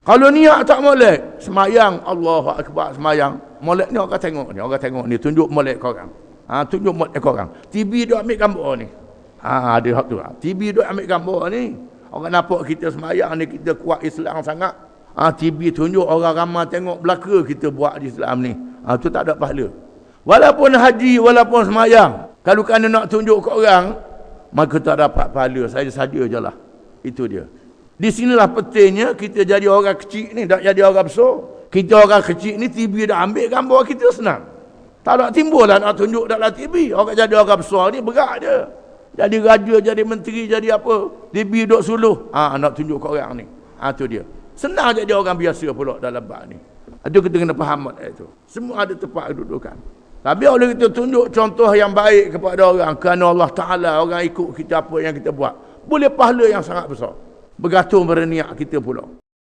Kalau niat tak molek, semayang, Allahu Akbar, semayang. Molek ni orang tengok ni, tunjuk molek korang. Tunjuk molek korang. TV duk ambil gambar ni. Ada hak tu. TV duk ambil gambar ni. Orang nampak kita semayang ni, kita kuat Islam sangat. TV tunjuk orang ramai tengok belaka kita buat di Islam ni. Tu tak ada pahala. Walaupun haji, walaupun semayang, kalau kena nak tunjuk ke orang, maka tak dapat pahala. Saja-saja je lah. Itu dia. Di sinilah pentingnya kita jadi orang kecil ni, tak jadi orang besar. Kita orang kecil ni, TV dah ambil gambar kita senang. Tak nak timbul lah nak tunjuk dalam TV. Orang jadi orang besar ni berat je. Jadi raja, jadi menteri, jadi apa. TV duduk suluh. Nak tunjuk ke orang ni. Tu dia. Senang jadi orang biasa pula dalam bab ni. Itu kita kena faham itu. Semua ada tempat kedudukan. Tapi kalau kita tunjuk contoh yang baik kepada orang, kerana Allah Ta'ala, orang ikut kita apa yang kita buat, boleh pahala yang sangat besar. Bergantung pada niat kita pula.